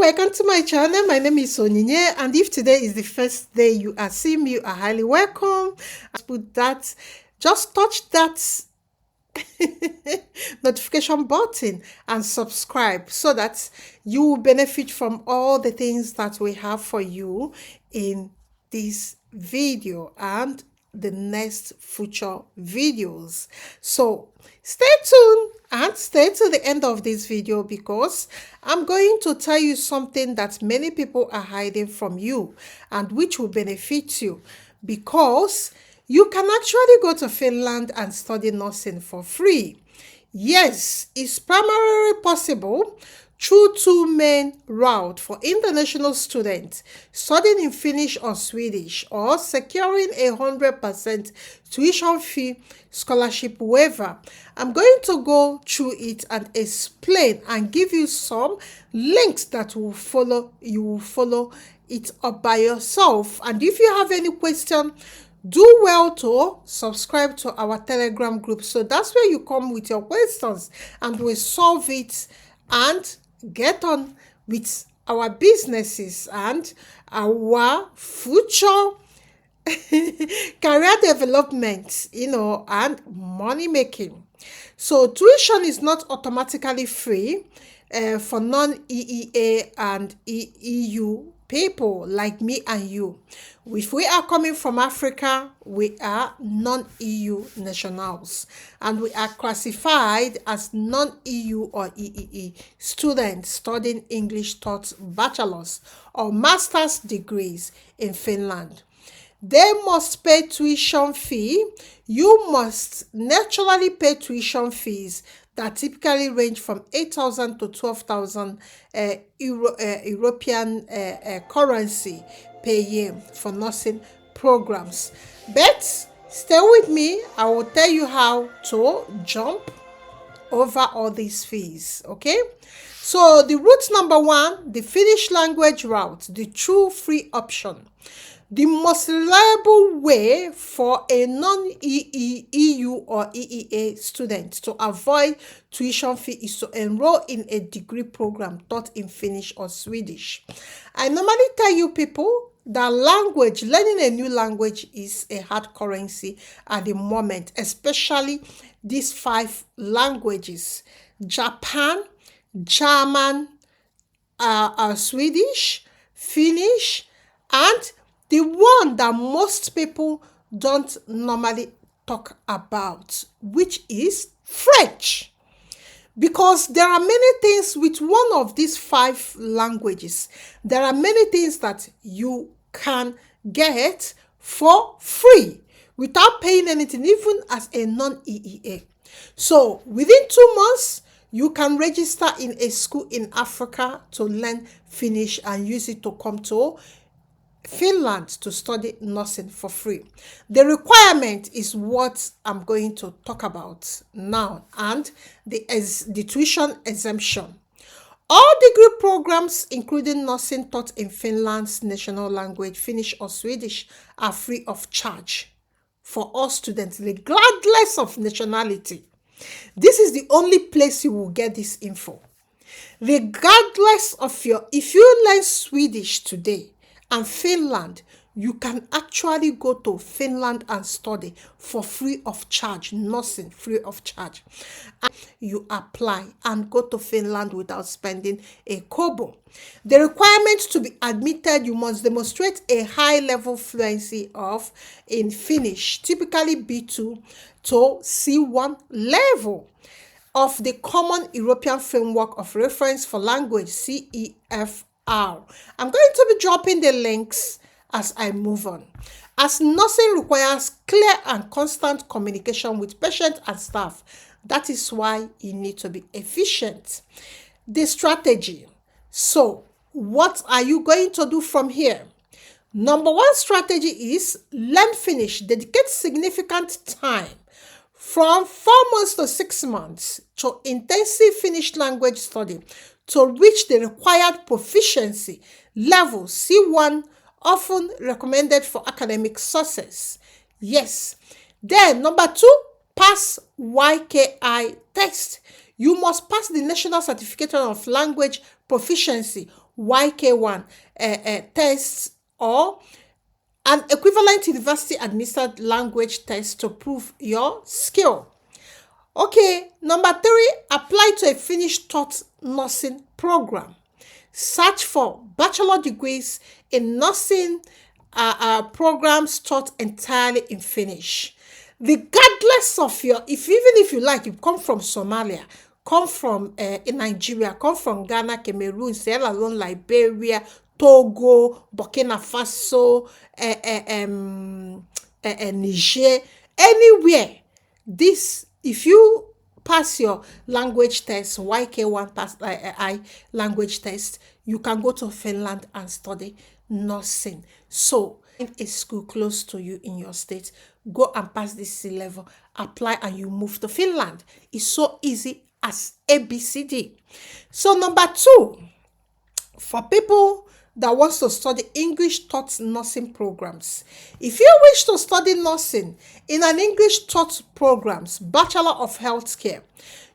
welcome to my channel. My name is Onyinye, and if today is the first day you are seeing me, you are highly welcome. Just touch that notification button and subscribe so that you will benefit from all the things that we have for you in this video and the next future videos. So stay tuned and stay to the end of this video because I'm going to tell you something that many people are hiding from you and which will benefit you, because you can actually go to Finland and study nursing for free. Yes, it's primarily possible through two main routes for international students studying in Finnish or Swedish, or securing 100% tuition fee scholarship waiver. I'm going to go through it and explain and give you some links that will follow. You will follow it up by yourself. And if you have any question, do well to subscribe to our Telegram group. So that's where you come with your questions and we solve it and get on with our businesses and our future career development, and money making. So tuition is not automatically free for non-EEA and EU people like me and you. If we are coming from Africa, we are non-EU nationals and we are classified as non-EU or EEE students studying English taught bachelor's or master's degrees in Finland. They must pay tuition fee. You must naturally pay tuition fees that typically range from 8,000 to 12,000 European currency per year for nursing programs. But stay with me. I will tell you how to jump over all these fees, okay? So the route number one, the Finnish language route, the true free option. The most reliable way for a non-EU or EEA student to avoid tuition fee is to enroll in a degree program taught in Finnish or Swedish. I normally tell you people that learning a new language is a hard currency at the moment, especially these 5 languages: Japan, German, Swedish, Finnish, and the one that most people don't normally talk about, which is French. Because there are many things with one of these 5 languages. There are many things that you can get for free without paying anything, even as a non-EEA. So within 2 months, you can register in a school in Africa to learn Finnish and use it to come to Finland to study nursing for free. The requirement is what I'm going to talk about now, and the tuition exemption. All degree programs, including nursing taught in Finland's national language, Finnish or Swedish, are free of charge for all students, regardless of nationality. This is the only place you will get this info. Regardless of if you learn Swedish today and Finland, you can actually go to Finland and study for free of charge, nursing free of charge. And you apply and go to Finland without spending a kobo. The requirement to be admitted, you must demonstrate a high level fluency in Finnish, typically B2 to C1 level of the Common European Framework of Reference for Language, CEFR. I'm going to be dropping the links as I move on. As nursing requires clear and constant communication with patient and staff, that is why you need to be efficient. The strategy. So, what are you going to do from here? Number 1 strategy is learn Finnish. Dedicate significant time from 4 months to 6 months to intensive Finnish language study to reach the required proficiency level C1, often recommended for academic success. Yes. Then number 2, pass YKI test. You must pass the National Certificate of Language Proficiency, YK1 test or an equivalent university administered language test to prove your skill. Okay, number 3, apply to a Finnish taught nursing program. Search for bachelor degrees in nursing programs taught entirely in Finnish. Regardless of your, if you like, you come from Somalia, come from in Nigeria, come from Ghana, Cameroon, Sierra Leone, Liberia, Togo, Burkina Faso, Niger, anywhere. This, if you pass your language test, YK1 pass I language test, you can go to Finland and study nursing. So, in a school close to you in your state, go and pass this C level, apply, and you move to Finland. It's so easy as ABCD. So, number 2, for people that wants to study English taught nursing programs. If you wish to study nursing in an English taught programs, Bachelor of Healthcare,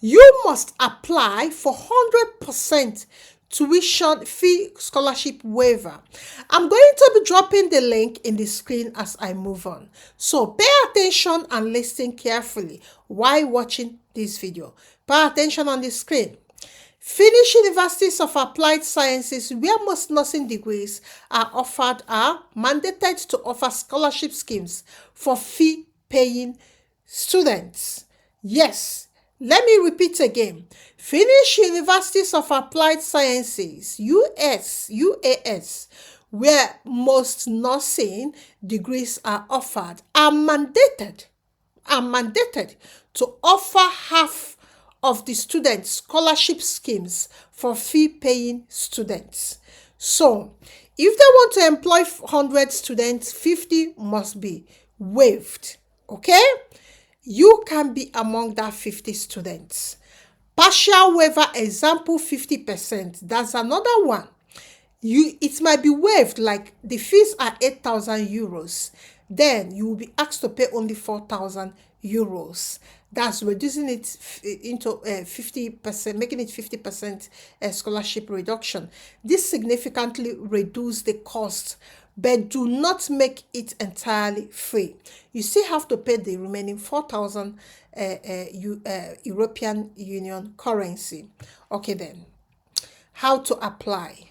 you must apply for 100% tuition fee scholarship waiver. I'm going to be dropping the link in the screen as I move on. So pay attention and listen carefully while watching this video. Pay attention on the screen. Finnish universities of applied sciences where most nursing degrees are offered are mandated to offer scholarship schemes for fee-paying students. Yes, let me repeat again. Finnish universities of applied sciences, UAS, where most nursing degrees are offered, are mandated to offer half of the students scholarship schemes for fee-paying students. So, if they want to employ 100 students, 50 must be waived. Okay? You can be among that 50 students. Partial waiver example 50%. That's another one. It might be waived, like the fees are 8,000 euros. Then you will be asked to pay only 4,000 euros. That's reducing it into 50%, making it 50% scholarship reduction. This significantly reduces the cost, but do not make it entirely free. You still have to pay the remaining 4,000 European Union currency. Okay then, how to apply?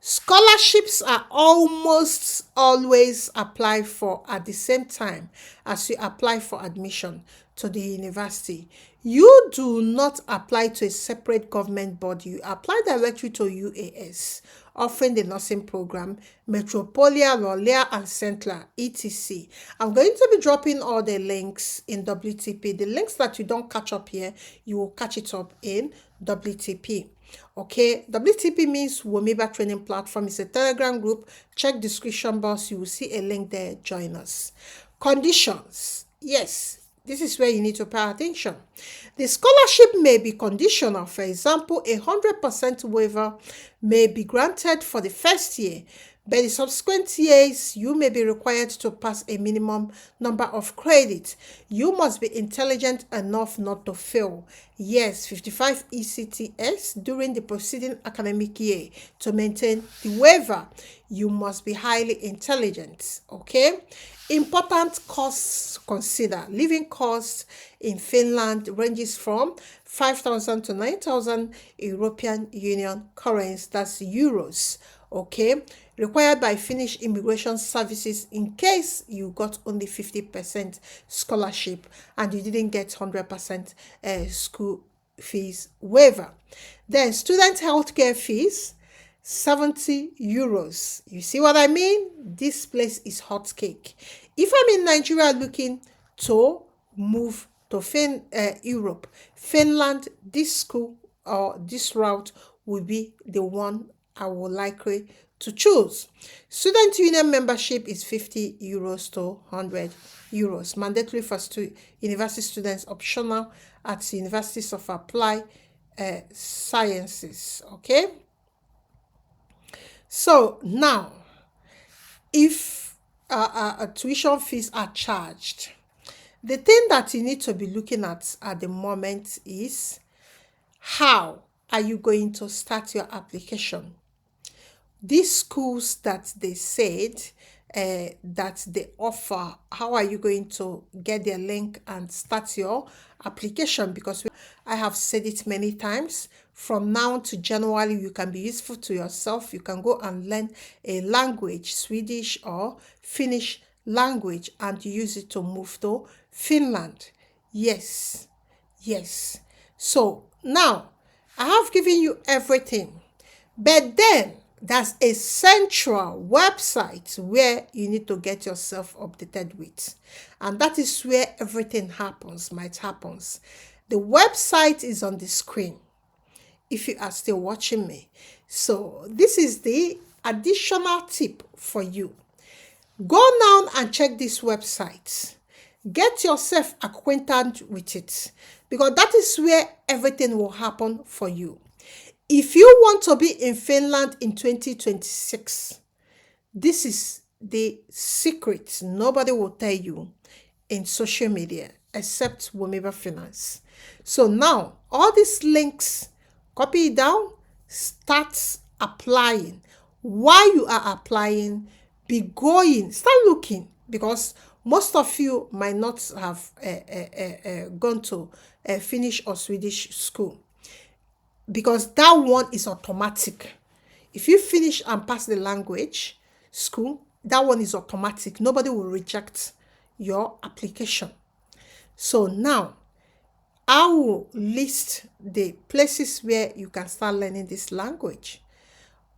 Scholarships are almost always applied for at the same time as you apply for admission to the university. You do not apply to a separate government body. You apply directly to UAS, offering the nursing program, Metropolia, Lolia, and Central, etc. I'm going to be dropping all the links in WTP. The links that you don't catch up here, you will catch it up in WTP. Okay, WTP means Womiba Training Platform. It's a Telegram group. Check description box. You will see a link there. Join us. Conditions. Yes, this is where you need to pay attention. The scholarship may be conditional. For example, 100% waiver may be granted for the first year, but in subsequent years, you may be required to pass a minimum number of credits. You must be intelligent enough not to fail. Yes, 55 ECTS during the preceding academic year to maintain the waiver. You must be highly intelligent. Okay? Important costs consider. Living costs in Finland ranges from 5,000 to 9,000 European Union currency. That's euros. Okay? Required by Finnish immigration services in case you got only 50% scholarship and you didn't get 100% school fees waiver. Then student healthcare fees, 70 euros. You see what I mean? This place is hot cake. If I'm in Nigeria looking to move to Europe, Finland, this school or this route will be the one I would likely to choose. Student union membership is 50 euros to 100 euros. Mandatory for university students, optional at universities of applied sciences. Okay. So now, if tuition fees are charged, the thing that you need to be looking at the moment is how are you going to start your application? these schools that they said that they offer, how are you going to get their link and start your application? Because I have said it many times, from now to January, you can be useful to yourself. You can go and learn a language, Swedish or Finnish language, and use it to move to Finland. Yes, yes. So now I have given you everything. But then there's a central website where you need to get yourself updated with. And that is where everything might happen. The website is on the screen if you are still watching me. So this is the additional tip for you. Go now and check this website. Get yourself acquainted with it, because that is where everything will happen for you. If you want to be in Finland in 2026, this is the secret nobody will tell you in social media except Womibablog Finance. So now, all these links, copy it down, start applying. While you are applying, be going, start looking, because most of you might not have gone to a Finnish or Swedish school, because that one is automatic. If you finish and pass the language school, that one is automatic. Nobody will reject your application. So now, I will list the places where you can start learning this language,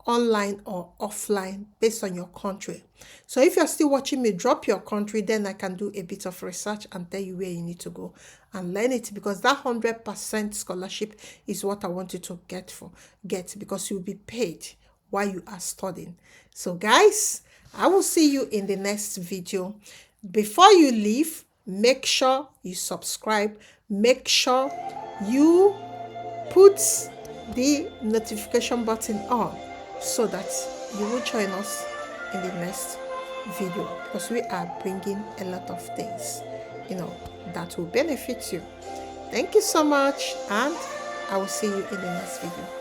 online or offline, based on your country. So if you're still watching me, drop your country, then I can do a bit of research and tell you where you need to go and learn it, because that 100% scholarship is what I want you to get, because you'll be paid while you are studying. So guys, I will see you in the next video. Before you leave, make sure you subscribe. Make sure you put the notification button on, so that you will join us in the next video, because we are bringing a lot of things, that will benefit you. Thank you so much, and I will see you in the next video.